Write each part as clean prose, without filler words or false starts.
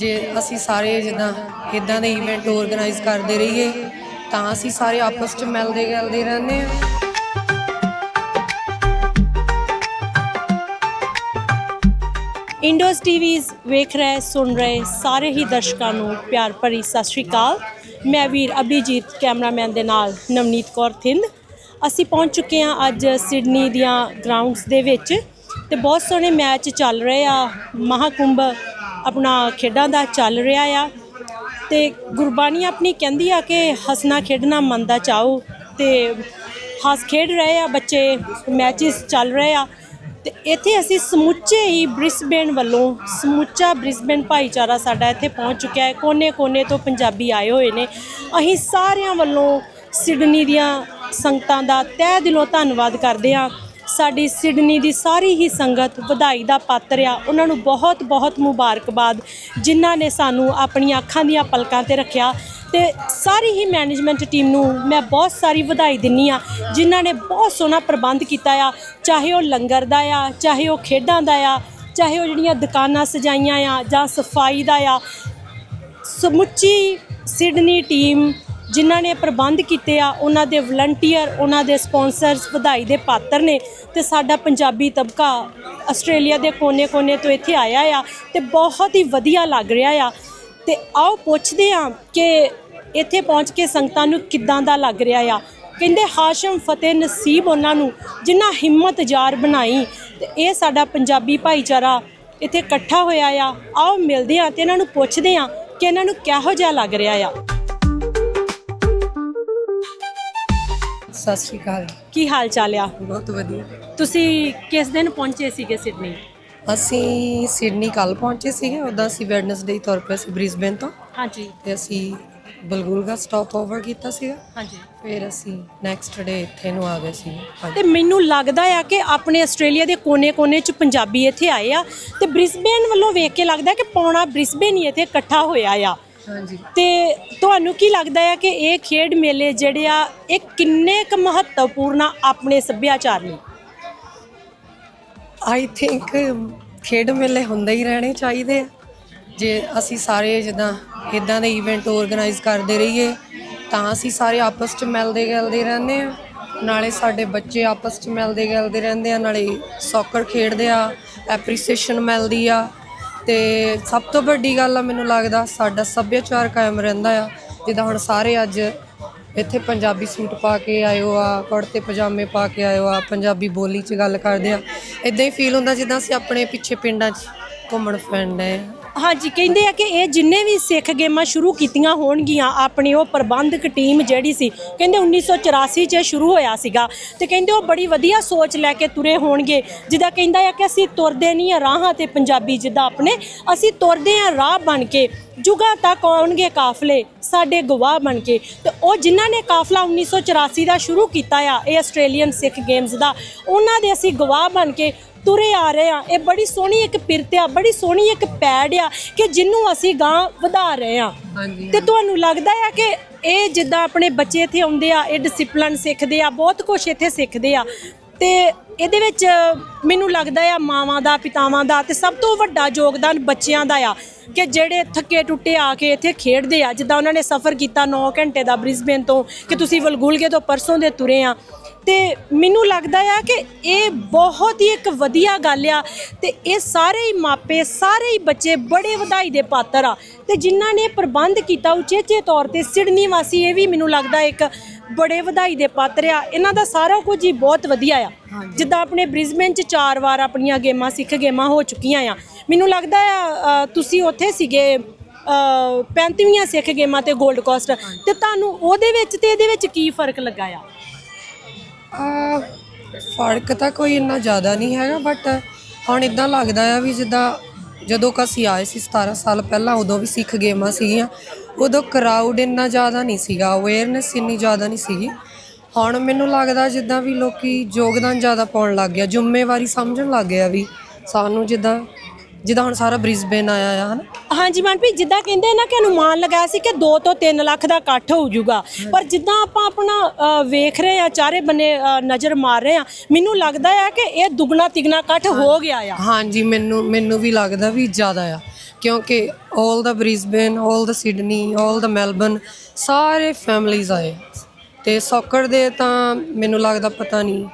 ਜੇ ਅਸੀਂ ਸਾਰੇ ਜਿੱਦਾਂ ਇੱਦਾਂ ਦੇ ਇਵੈਂਟ ਆਰਗੇਨਾਈਜ਼ ਕਰਦੇ ਰਹੀਏ ਤਾਂ ਅਸੀਂ ਸਾਰੇ ਆਪਸ 'ਚ ਮਿਲਦੇ ਗਿਲਦੇ ਰਹਿੰਦੇ ਹਾਂ। ਇੰਡੋਜ਼ ਟੀਵੀਜ਼ ਵੇਖ ਰਹੇ ਸੁਣ ਰਹੇ ਸਾਰੇ ਹੀ ਦਰਸ਼ਕਾਂ ਨੂੰ ਪਿਆਰ ਭਰੀ ਸਤਿ ਸ਼੍ਰੀ ਅਕਾਲ। ਮੈਂ ਵੀਰ ਅਭਿਜੀਤ ਕੈਮਰਾਮੈਨ ਦੇ ਨਾਲ ਨਵਨੀਤ ਕੌਰ ਥਿੰਦ। ਅਸੀਂ ਪਹੁੰਚ ਚੁੱਕੇ ਹਾਂ ਅੱਜ ਸਿਡਨੀ ਦੀਆਂ ਗਰਾਊਂਡਸ ਦੇ ਵਿੱਚ ਤੇ ਬਹੁਤ ਸੋਹਣੇ ਮੈਚ ਚੱਲ ਰਹੇ ਆ। ਮਹਾਕੁੰਭ ਆਪਣਾ ਖੇਡਾਂ ਦਾ ਚੱਲ ਰਿਹਾ ਆ ਤੇ ਗੁਰਬਾਣੀ ਆਪਣੀ ਕਹਿੰਦੀ ਆ ਕਿ ਹੱਸਣਾ ਖੇਡਣਾ ਮਨ ਦਾ ਚਾਓ ਤੇ ਹੱਸ ਖੇਡ ਰਹੇ ਆ ਬੱਚੇ, ਮੈਚਿਸ ਚੱਲ ਰਹੇ ਆ ਤੇ ਇੱਥੇ ਅਸੀਂ ਸਮੁੱਚੇ ਹੀ ਬ੍ਰਿਸਬੇਨ ਵੱਲੋਂ ਸਮੁੱਚਾ ਬ੍ਰਿਸਬੇਨ ਭਾਈਚਾਰਾ ਸਾਡਾ ਇੱਥੇ ਪਹੁੰਚ ਚੁੱਕਿਆ ਹੈ। ਕੋਨੇ-ਕੋਨੇ ਤੋਂ ਪੰਜਾਬੀ ਆਏ ਹੋਏ ਨੇ। ਅਸੀਂ ਸਾਰਿਆਂ ਵੱਲੋਂ ਸਿਡਨੀ ਦੀਆਂ ਸੰਗਤਾਂ ਦਾ ਤਹਿ ਦਿਲੋਂ ਧੰਨਵਾਦ ਕਰਦੇ ਹਾਂ। ਸਾਡੀ ਸਿਡਨੀ ਦੀ ਸਾਰੀ ਹੀ ਸੰਗਤ ਵਧਾਈ ਦਾ ਪਾਤਰ ਆ। ਉਹਨਾਂ ਨੂੰ ਬਹੁਤ-ਬਹੁਤ ਮੁਬਾਰਕਬਾਦ ਜਿਨ੍ਹਾਂ ਨੇ ਸਾਨੂੰ ਆਪਣੀਆਂ ਅੱਖਾਂ ਦੀਆਂ ਪਲਕਾਂ ਤੇ ਰੱਖਿਆ ਤੇ ਸਾਰੀ ਹੀ ਮੈਨੇਜਮੈਂਟ ਟੀਮ ਨੂੰ ਮੈਂ ਬਹੁਤ ਸਾਰੀ ਵਧਾਈ ਦਿੰਦੀ ਆ ਜਿਨ੍ਹਾਂ ਨੇ ਬਹੁਤ ਸੋਹਣਾ ਪ੍ਰਬੰਧ ਕੀਤਾ ਆ। ਚਾਹੇ ਉਹ ਲੰਗਰ ਦਾ ਆ, ਚਾਹੇ ਉਹ ਖੇਡਾਂ ਦਾ ਆ, ਚਾਹੇ ਉਹ ਜਿਹੜੀਆਂ ਦੁਕਾਨਾਂ ਸਜਾਈਆਂ ਆ ਜਾਂ ਸਫਾਈ ਦਾ ਆ। ਸਮੁੱਚੀ ਸਿਡਨੀ ਟੀਮ ਜਿਨ੍ਹਾਂ ਨੇ ਪ੍ਰਬੰਧ ਕੀਤੇ ਆ, ਉਹਨਾਂ ਦੇ ਵਲੰਟੀਅਰ, ਉਹਨਾਂ ਦੇ ਸਪਾਂਸਰਸ ਵਧਾਈ ਦੇ ਪਾਤਰ ਨੇ ਤੇ ਸਾਡਾ ਪੰਜਾਬੀ ਤਬਕਾ ਆਸਟ੍ਰੇਲੀਆ ਦੇ ਕੋਨੇ-ਕੋਨੇ ਤੋਂ ਇੱਥੇ ਆਇਆ ਆ ਤੇ ਬਹੁਤ ਹੀ ਵਧੀਆ ਲੱਗ ਰਿਹਾ ਆ। ਤੇ ਆਓ ਪੁੱਛਦੇ ਹਾਂ ਕਿ ਇੱਥੇ ਪਹੁੰਚ ਕੇ ਸੰਗਤਾਂ ਨੂੰ ਕਿੱਦਾਂ ਦਾ ਲੱਗ ਰਿਹਾ ਆ। ਕਹਿੰਦੇ ਹਾਸ਼ਮ ਫਤਿਹ ਨਸੀਬ ਉਹਨਾਂ ਨੂੰ ਜਿਨ੍ਹਾਂ ਹਿੰਮਤ ਜ਼ਾਰ ਬਣਾਈ ਤੇ ਇਹ ਸਾਡਾ ਪੰਜਾਬੀ ਭਾਈਚਾਰਾ ਇੱਥੇ ਇਕੱਠਾ ਹੋਇਆ ਆ। ਆਓ ਮਿਲਦੇ ਹਾਂ ਤੇ ਇਹਨਾਂ ਨੂੰ ਪੁੱਛਦੇ ਹਾਂ ਕਿ ਇਹਨਾਂ ਨੂੰ ਕਿਹੋ ਜਿਹਾ ਲੱਗ ਰਿਹਾ ਆ। ਸਤਿ ਸ਼੍ਰੀ ਅਕਾਲ। ਕੀ ਹਾਲ ਚਾਲ ਆ? ਬਹੁਤ ਵਧੀਆ। ਤੁਸੀਂ ਕਿਸ ਦਿਨ ਪਹੁੰਚੇ ਸੀਗੇ ਸਿਡਨੀ? ਅਸੀਂ ਸਿਡਨੀ ਕੱਲ੍ਹ ਪਹੁੰਚੇ ਸੀਗੇ। ਉੱਦਾਂ ਅਸੀਂ ਵੈਡਨਸਡੇ ਤੁਰ ਪਏ ਸੀ ਬ੍ਰਿਸਬੇਨ ਤੋਂ। ਹਾਂਜੀ। ਤੇ ਅਸੀਂ ਬਲਗੁਲਗਾ ਸਟਾਪ ਓਵਰ ਕੀਤਾ ਸੀਗਾ। ਹਾਂਜੀ। ਫਿਰ ਅਸੀਂ ਨੈਕਸਟ ਡੇ ਇੱਥੇ ਨੂੰ ਆ ਗਏ ਸੀ। ਤੇ ਮੈਨੂੰ ਲੱਗਦਾ ਆ ਕਿ ਆਪਣੇ ਆਸਟ੍ਰੇਲੀਆ ਦੇ ਕੋਨੇ-ਕੋਨੇ 'ਚ ਪੰਜਾਬੀ ਇੱਥੇ ਆਏ ਆ ਤੇ ਬ੍ਰਿਸਬੇਨ ਵੱਲੋਂ ਵੇਖ ਕੇ ਲੱਗਦਾ ਕਿ ਪੌਣਾ ਬ੍ਰਿਸਬੇਨ ਹੀ ਇੱਥੇ ਇਕੱਠਾ ਹੋਇਆ ਆ। ਹਾਂਜੀ। ਤੇ ਤੁਹਾਨੂੰ ਕੀ ਲੱਗਦਾ ਹੈ ਕਿ ਇਹ ਖੇਡ ਮੇਲੇ ਜਿਹੜੇ ਆ ਇਹ ਕਿੰਨੇ ਕੁ ਮਹੱਤਵਪੂਰਨ ਆ ਆਪਣੇ ਸੱਭਿਆਚਾਰ ਲਈ? ਆਈ ਥਿੰਕ ਖੇਡ ਮੇਲੇ ਹੁੰਦੇ ਹੀ ਰਹਿਣੇ ਚਾਹੀਦੇ ਆ। ਜੇ ਅਸੀਂ ਸਾਰੇ ਜਿੱਦਾਂ ਇੱਦਾਂ ਦੇ ਇਵੈਂਟ ਆਰਗੇਨਾਈਜ਼ ਕਰਦੇ ਰਹੀਏ ਤਾਂ ਅਸੀਂ ਸਾਰੇ ਆਪਸ 'ਚ ਮਿਲਦੇ ਗਿਲਦੇ ਰਹਿੰਦੇ ਹਾਂ। ਨਾਲੇ ਸਾਡੇ ਬੱਚੇ ਆਪਸ 'ਚ ਮਿਲਦੇ ਗਿਲਦੇ ਰਹਿੰਦੇ ਆ, ਨਾਲੇ ਸੌਕਰ ਖੇਡਦੇ ਆ, ਐਪਰੀਸੀਏਸ਼ਨ ਮਿਲਦੀ ਆ। ਤੇ ਸਭ ਤੋਂ ਵੱਡੀ ਗੱਲ ਆ ਮੈਨੂੰ ਲੱਗਦਾ ਸਾਡਾ ਸੱਭਿਆਚਾਰ ਕਾਇਮ ਰਹਿੰਦਾ ਆ। ਜਿੱਦਾਂ ਹੁਣ ਸਾਰੇ ਅੱਜ ਇੱਥੇ ਪੰਜਾਬੀ ਸੂਟ ਪਾ ਕੇ ਆਇਓ ਆ, ਕੁੜਤੇ ਪਜਾਮੇ ਪਾ ਕੇ ਆਇਓ ਆ, ਪੰਜਾਬੀ ਬੋਲੀ 'ਚ ਗੱਲ ਕਰਦੇ ਆ। ਇੱਦਾਂ ਹੀ ਫੀਲ ਹੁੰਦਾ ਜਿੱਦਾਂ ਅਸੀਂ ਆਪਣੇ ਪਿੱਛੇ ਪਿੰਡਾਂ 'ਚ ਘੁੰਮਣ ਫਿਰਨ ਡਏ। ਹਾਂਜੀ, ਕਹਿੰਦੇ ਆ ਕਿ ਇਹ ਜਿੰਨੇ ਵੀ ਸਿੱਖ ਗੇਮਾਂ ਸ਼ੁਰੂ ਕੀਤੀਆਂ ਹੋਣਗੀਆਂ ਆਪਣੀ ਉਹ ਪ੍ਰਬੰਧਕ ਟੀਮ ਜਿਹੜੀ ਸੀ ਕਹਿੰਦੇ 1984 'ਚ ਸ਼ੁਰੂ ਹੋਇਆ ਸੀਗਾ ਤੇ ਕਹਿੰਦੇ ਉਹ ਬੜੀ ਵਧੀਆ ਸੋਚ ਲੈ ਕੇ ਤੁਰੇ ਹੋਣਗੇ। ਜਿੱਦਾਂ ਕਹਿੰਦਾ ਆ ਕਿ ਅਸੀਂ ਤੁਰਦੇ ਨਹੀਂ ਆ ਰਾਹਾਂ ਤੇ ਪੰਜਾਬੀ, ਜਿੱਦਾਂ ਆਪਣੇ ਅਸੀਂ ਤੁਰਦੇ ਆ ਰਾਹ ਬਣ ਕੇ, ਜੁਗਾਂ ਤੱਕ ਆਉਣਗੇ ਕਾਫਲੇ ਸਾਡੇ ਗਵਾਹ ਬਣ ਕੇ। ਤੇ ਉਹ ਜਿਨ੍ਹਾਂ ਨੇ ਕਾਫਲਾ 1984 ਦਾ ਸ਼ੁਰੂ ਕੀਤਾ ਆ ਇਹ ਆਸਟ੍ਰੇਲੀਅਨ ਸਿੱਖ ਗੇਮਸ ਦਾ, ਉਹਨਾਂ ਦੇ ਅਸੀਂ ਗਵਾਹ ਬਣ ਕੇ ਤੁਰੇ ਆ ਰਹੇ ਆ। ਇਹ ਬੜੀ ਸੋਹਣੀ ਇੱਕ ਪਿਰਤ ਆ, ਬੜੀ ਸੋਹਣੀ ਇੱਕ ਪੈੜ ਆ ਕਿ ਜਿਹਨੂੰ ਅਸੀਂ ਗਾਂ ਵਧਾ ਰਹੇ ਆ। ਤੇ ਤੁਹਾਨੂੰ ਲੱਗਦਾ ਆ ਕਿ ਇਹ ਜਿੱਦਾਂ ਆਪਣੇ ਬੱਚੇ ਇੱਥੇ ਆਉਂਦੇ ਆ ਇਹ ਡਿਸਿਪਲਨ ਸਿੱਖਦੇ ਆ, ਬਹੁਤ ਕੁਛ ਇੱਥੇ ਸਿੱਖਦੇ ਆ ਤੇ ਇਹਦੇ ਵਿੱਚ ਮੈਨੂੰ ਲੱਗਦਾ ਆ ਮਾਵਾਂ ਦਾ, ਪਿਤਾਵਾਂ ਦਾ ਤੇ ਸਭ ਤੋਂ ਵੱਡਾ ਯੋਗਦਾਨ ਬੱਚਿਆਂ ਦਾ ਆ ਕਿ ਜਿਹੜੇ ਥੱਕੇ ਟੁੱਟੇ ਆ ਕੇ ਇੱਥੇ ਖੇਡਦੇ ਆ। ਜਿੱਦਾਂ ਉਹਨਾਂ ਨੇ ਸਫ਼ਰ ਕੀਤਾ 9 ਘੰਟੇ ਦਾ ਬ੍ਰਿਸਬੇਨ ਤੋਂ ਕਿ ਤੁਸੀਂ ਵਲਗੁਲਗੇ ਤੋਂ ਪਰਸੋਂ ਦੇ ਤੁਰੇ ਆ। ਤੇ ਮੈਨੂੰ ਲੱਗਦਾ ਆ ਕਿ ਇਹ ਬਹੁਤ ਹੀ ਇੱਕ ਵਧੀਆ ਗੱਲ ਆ ਤੇ ਇਹ ਸਾਰੇ ਹੀ ਮਾਪੇ, ਸਾਰੇ ਹੀ ਬੱਚੇ ਬੜੇ ਵਧਾਈ ਦੇ ਪਾਤਰ ਆ ਤੇ ਜਿਨ੍ਹਾਂ ਨੇ ਪ੍ਰਬੰਧ ਕੀਤਾ ਉਚੇਚੇ ਤੌਰ ਤੇ ਸਿਡਨੀ ਵਾਸੀ ਇਹ ਵੀ ਮੈਨੂੰ ਲੱਗਦਾ ਇੱਕ ਬੜੇ ਵਧਾਈ ਦੇ ਪਾਤਰ ਆ। ਇਹਨਾਂ ਦਾ ਸਾਰਾ ਕੁਝ ਹੀ ਬਹੁਤ ਵਧੀਆ ਆ। ਜਿੱਦਾਂ ਆਪਣੇ ਬ੍ਰਿਸਬੇਨ 'ਚ 4 ਵਾਰ ਆਪਣੀਆਂ ਗੇਮਾਂ, ਸਿੱਖ ਗੇਮਾਂ ਹੋ ਚੁੱਕੀਆਂ ਆ। ਮੈਨੂੰ ਲੱਗਦਾ ਆ ਤੁਸੀਂ ਉੱਥੇ ਸੀਗੇ 35ਵੀਆਂ ਸਿੱਖ ਗੇਮਾਂ ਤੇ ਗੋਲਡ ਕੋਸਟ, ਤੇ ਤੁਹਾਨੂੰ ਉਹਦੇ ਵਿੱਚ ਤੇ ਇਹਦੇ ਵਿੱਚ ਕੀ ਫਰਕ ਲੱਗਾ ਆ? ਫਰਕ ਤਾਂ ਕੋਈ ਇੰਨਾ ਜ਼ਿਆਦਾ ਨਹੀਂ ਹੈਗਾ, ਬਟ ਹੁਣ ਇੱਦਾਂ ਲੱਗਦਾ ਆ ਵੀ ਜਿੱਦਾਂ ਜਦੋਂ ਅਸੀਂ ਆਏ ਸੀ 17 ਸਾਲ ਪਹਿਲਾਂ, ਉਦੋਂ ਵੀ ਸਿੱਖ ਗੇਮਾਂ ਸੀਗੀਆਂ। ਉਦੋਂ ਕਰਾਊਡ ਇੰਨਾ ਜ਼ਿਆਦਾ ਨਹੀਂ ਸੀਗਾ, ਅਵੇਅਰਨੈਸ ਇੰਨੀ ਜ਼ਿਆਦਾ ਨਹੀਂ ਸੀਗੀ। ਹੁਣ ਮੈਨੂੰ ਲੱਗਦਾ ਜਿੱਦਾਂ ਵੀ ਲੋਕੀ ਯੋਗਦਾਨ ਜ਼ਿਆਦਾ ਪਾਉਣ ਲੱਗ ਗਿਆ, ਜ਼ਿੰਮੇਵਾਰੀ ਸਮਝਣ ਲੱਗ ਗਿਆ ਵੀ ਸਾਨੂੰ ਜਿੱਦਾਂ ਹੁਣ ਸਾਰਾ ਬ੍ਰਿਸਬੇਨ ਆਇਆ ਆ, ਹੈ ਨਾ। ਹਾਂਜੀ ਮਨਪ੍ਰੀਤ, ਜਿੱਦਾਂ ਕਹਿੰਦੇ ਨਾ ਕਿ ਅਨੁਮਾਨ ਲਗਾਇਆ ਸੀ ਕਿ 2 ਤੋਂ 3 ਲੱਖ ਦਾ ਇਕੱਠ ਹੋ ਜਾਊਗਾ, ਪਰ ਜਿੱਦਾਂ ਆਪਾਂ ਆਪਣਾ ਵੇਖ ਰਹੇ ਆ ਚਾਰੇ ਬੰਨੇ ਨਜ਼ਰ ਮਾਰ ਰਹੇ ਆ, ਮੈਨੂੰ ਲੱਗਦਾ ਆ ਕਿ ਇਹ ਦੁੱਗਣਾ ਤਿਗਣਾ ਇਕੱਠ ਹੋ ਗਿਆ ਆ। ਹਾਂਜੀ, ਮੈਨੂੰ ਵੀ ਲੱਗਦਾ ਵੀ ਜ਼ਿਆਦਾ ਆ। ਕਿਉਂਕਿ 올 ਦਾ ਬ੍ਰਿਸਬੇਨ, 올 ਦਾ ਸਿਡਨੀ, 올 ਦਾ ਮੈਲਬਨ ਸਾਰੇ ਫੈਮਲੀਜ਼ ਆਏ। ਤੇ ਸੌਕਰ ਦੇ ਤਾਂ ਮੈਨੂੰ ਲੱਗਦਾ ਪਤਾ ਨਹੀਂ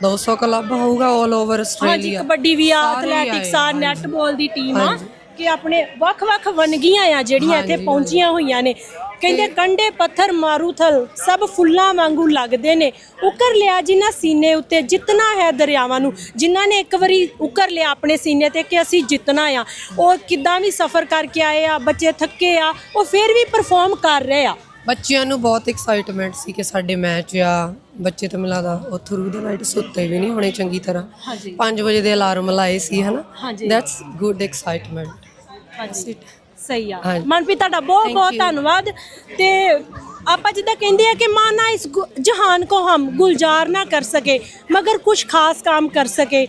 200 ਕਲੱਬ ਹੋਊਗਾ 올 ਓਵਰ ਹਾਂਜੀ, ਆਸਟ੍ਰੇਲੀਆ। ਕਬੱਡੀ ਵੀ ਆ, ਸਾਰੇ ਹੀ ਐਥਲੈਟਿਕਸ ਆ, ਆਏ, ਨੈਟਬਾਲ ਦੀ ਟੀਮ ਆ, ਹਾਂਜੀ। ਕਿ ਆਪਣੇ ਵੱਖ-ਵੱਖ ਵੰਨਗੀਆਂ ਆ ਜਿਹੜੀਆਂ ਇੱਥੇ ਹਾਂਜੀ, ਪਹੁੰਚੀਆਂ ਹੋਈਆਂ ਨੇ। ਕਹਿੰਦੇ ਕੰਡੇ ਪੱਥਰ ਮਾਰੂਥਲ ਸਭ ਫੁੱਲਾਂ ਵਾਂਗੂ ਲੱਗਦੇ ਨੇ, ਉਕਰ ਲਿਆ ਜਿਨ੍ਹਾਂ ਸੀਨੇ ਉੱਤੇ ਜਿੱਤਣਾ ਹੈ ਦਰਿਆਵਾਂ ਨੂੰ। ਜਿਨ੍ਹਾਂ ਨੇ ਇੱਕ ਵਾਰੀ ਉਕਰ ਲਿਆ ਆਪਣੇ ਸੀਨੇ ਤੇ ਕਿ ਅਸੀਂ ਜਿੱਤਣਾ ਆ, ਉਹ ਕਿੱਦਾਂ ਵੀ ਸਫ਼ਰ ਕਰਕੇ ਆਏ ਆ, ਬੱਚੇ ਥੱਕੇ ਆ, ਉਹ ਫਿਰ ਵੀ ਪਰਫਾਰਮ ਕਰ ਰਹੇ ਆ। ਬੱਚਿਆਂ ਨੂੰ ਬਹੁਤ ਐਕਸਾਈਟਮੈਂਟ ਸੀ ਕਿ ਸਾਡੇ ਮੈਚ ਆ। ਬੱਚੇ ਤਾਂ ਮੈਨੂੰ ਲੱਗਦਾ ਉਹ ਥਰੂ ਦ ਨਾਈਟ ਸੁੱਤੇ ਵੀ ਨਹੀਂ ਹੋਣੇ ਚੰਗੀ ਤਰ੍ਹਾਂ। ਹਾਂਜੀ 5 ਵਜੇ ਦੇ ਅਲਾਰਮ ਲਾਏ ਸੀ ਹਨਾ। ਹਾਂਜੀ। That's good excitement. ਹਾਂਜੀ ਸਹੀ ਆ। ਹਾਂਜੀ। ਮਨਪ੍ਰੀਤ ਤੁਹਾਡਾ ਬਹੁਤ Thank ਬਹੁਤ you. ਧੰਨਵਾਦ। ਤੇ ਆਪਾਂ ਜਿੱਦਾਂ ਕਹਿੰਦੇ ਆ ਕਿ ਮਾਨਾ ਇਸ ਜਹਾਨ को हम गुलजार ना कर सके मगर कुछ खास काम कर सके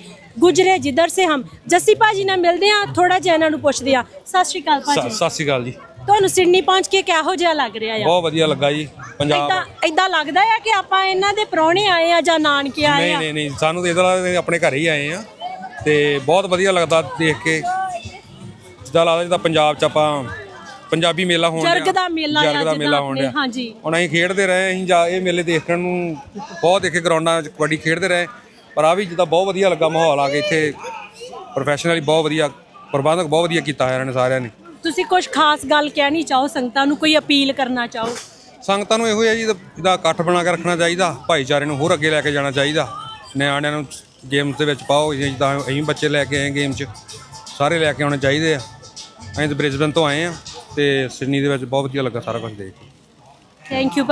गुजरे जिधर से हम। ਜੱਸੀ ਭਾਜੀ ਨਾਲ ਮਿਲਦੇ ਆ, ਥੋੜਾ ਜਿਹਾ ਇਹਨਾਂ ਨੂੰ ਪੁੱਛਦੇ ਆ। ਸਤਿ ਸ਼੍ਰੀ ਅਕਾਲ ਭਾਜੀ। ਸਤਿ ਸ਼੍ਰੀ ਅਕਾਲ ਜੀ। ਤੁਹਾਨੂੰ ਸਿਡਨੀ ਪਹੁੰਚ ਕੇ ਕਿਹੋ ਜਿਹਾ ਲੱਗ ਰਿਹਾ ਆ? ਬਹੁਤ ਵਧੀਆ ਲੱਗਾ ਜੀ। ਪੰਜਾਬ ਇਦਾਂ ਲੱਗਦਾ ਆ ਕਿ ਆਪਾਂ ਇਹਨਾਂ ਦੇ ਪ੍ਰਾਹੁਣੇ ਆਏ ਆ ਜਾਂ ਨਾਨਕੇ ਆਏ ਨਹੀਂ ਆ? ਨਹੀਂ ਨਹੀਂ, ਸਾਨੂੰ ਤਾਂ ਇਹਦਾ ਆਪਣੇ ਘਰ ਹੀ ਆਏ ਆ ਤੇ ਬਹੁਤ ਵਧੀਆ ਲੱਗਦਾ ਦੇਖ ਕੇ। ਜਿੱਦਾਂ ਲੱਗਦਾ ਜਿੱਦਾਂ ਪੰਜਾਬ 'ਚ ਆਪਾਂ ਪੰਜਾਬੀ ਮੇਲਾ ਹੋਣ ਡਿਆ। ਜਰਗ ਦਾ ਮੇਲਾ ਆ ਜਰਗ ਦਾ ਮੇਲਾ ਹੋਣ ਡਿਆ। ਹਾਂਜੀ। ਹੁਣ ਅਸੀਂ ਖੇਡਦੇ ਰਹੇ, ਅਸੀਂ ਜਾ ਇਹ ਮੇਲੇ ਦੇਖਣ ਨੂੰ ਬਹੁਤ ਦੇਖੇ, ਗਰਾਊਂਡਾਂ 'ਚ ਕਬੱਡੀ ਖੇਡਦੇ ਰਹੇ। ਪਰ ਆ ਵੀ ਜਿੱਦਾਂ ਬਹੁਤ ਵਧੀਆ ਲੱਗਾ ਮਾਹੌਲ ਆ ਕੇ ਇੱਥੇ। ਪ੍ਰੋਫੈਸ਼ਨਲੀ ਬਹੁਤ ਵਧੀਆ ਪ੍ਰਬੰਧਕ ਬਹੁਤ ਵਧੀਆ ਕੀਤਾ ਇਹਨਾਂ ਨੇ ਸਾਰਿਆਂ ਨੇ। ਤੁਸੀਂ ਕੁਝ ਖਾਸ ਗੱਲ ਕਹਿਣੀ ਚਾਹੋ ਸੰਗਤਾਂ ਨੂੰ, ਕੋਈ ਅਪੀਲ ਕਰਨਾ ਚਾਹੋ? ਸੰਗਤਾਂ ਨੂੰ ਇਹੋ ਹੀ ਹੈ ਜੀ, ਇਹਦਾ ਇਕੱਠ ਬਣਾ ਕੇ ਰੱਖਣਾ ਚਾਹੀਦਾ, ਭਾਈਚਾਰੇ ਨੂੰ ਹੋਰ ਅੱਗੇ ਲੈ ਕੇ ਜਾਣਾ ਚਾਹੀਦਾ, ਨਿਆਣਿਆਂ ਨੂੰ ਗੇਮਸ ਦੇ ਵਿੱਚ ਪਾਓ। ਜਿੱਦਾਂ ਅਸੀਂ ਬੱਚੇ ਲੈ ਕੇ ਆਏ ਗੇਮ 'ਚ, ਸਾਰੇ ਲੈ ਕੇ ਆਉਣੇ ਚਾਹੀਦੇ ਆ। ਅਸੀਂ ਤਾਂ ਬ੍ਰਿਸਬਨ ਤੋਂ ਆਏ ਆ ਤੇ ਸਿਡਨੀ ਦੇ ਵਿੱਚ ਬਹੁਤ ਵਧੀਆ ਲੱਗਾ ਸਾਰਾ ਕੁਝ ਦੇਖ ਕੇ। Thank you.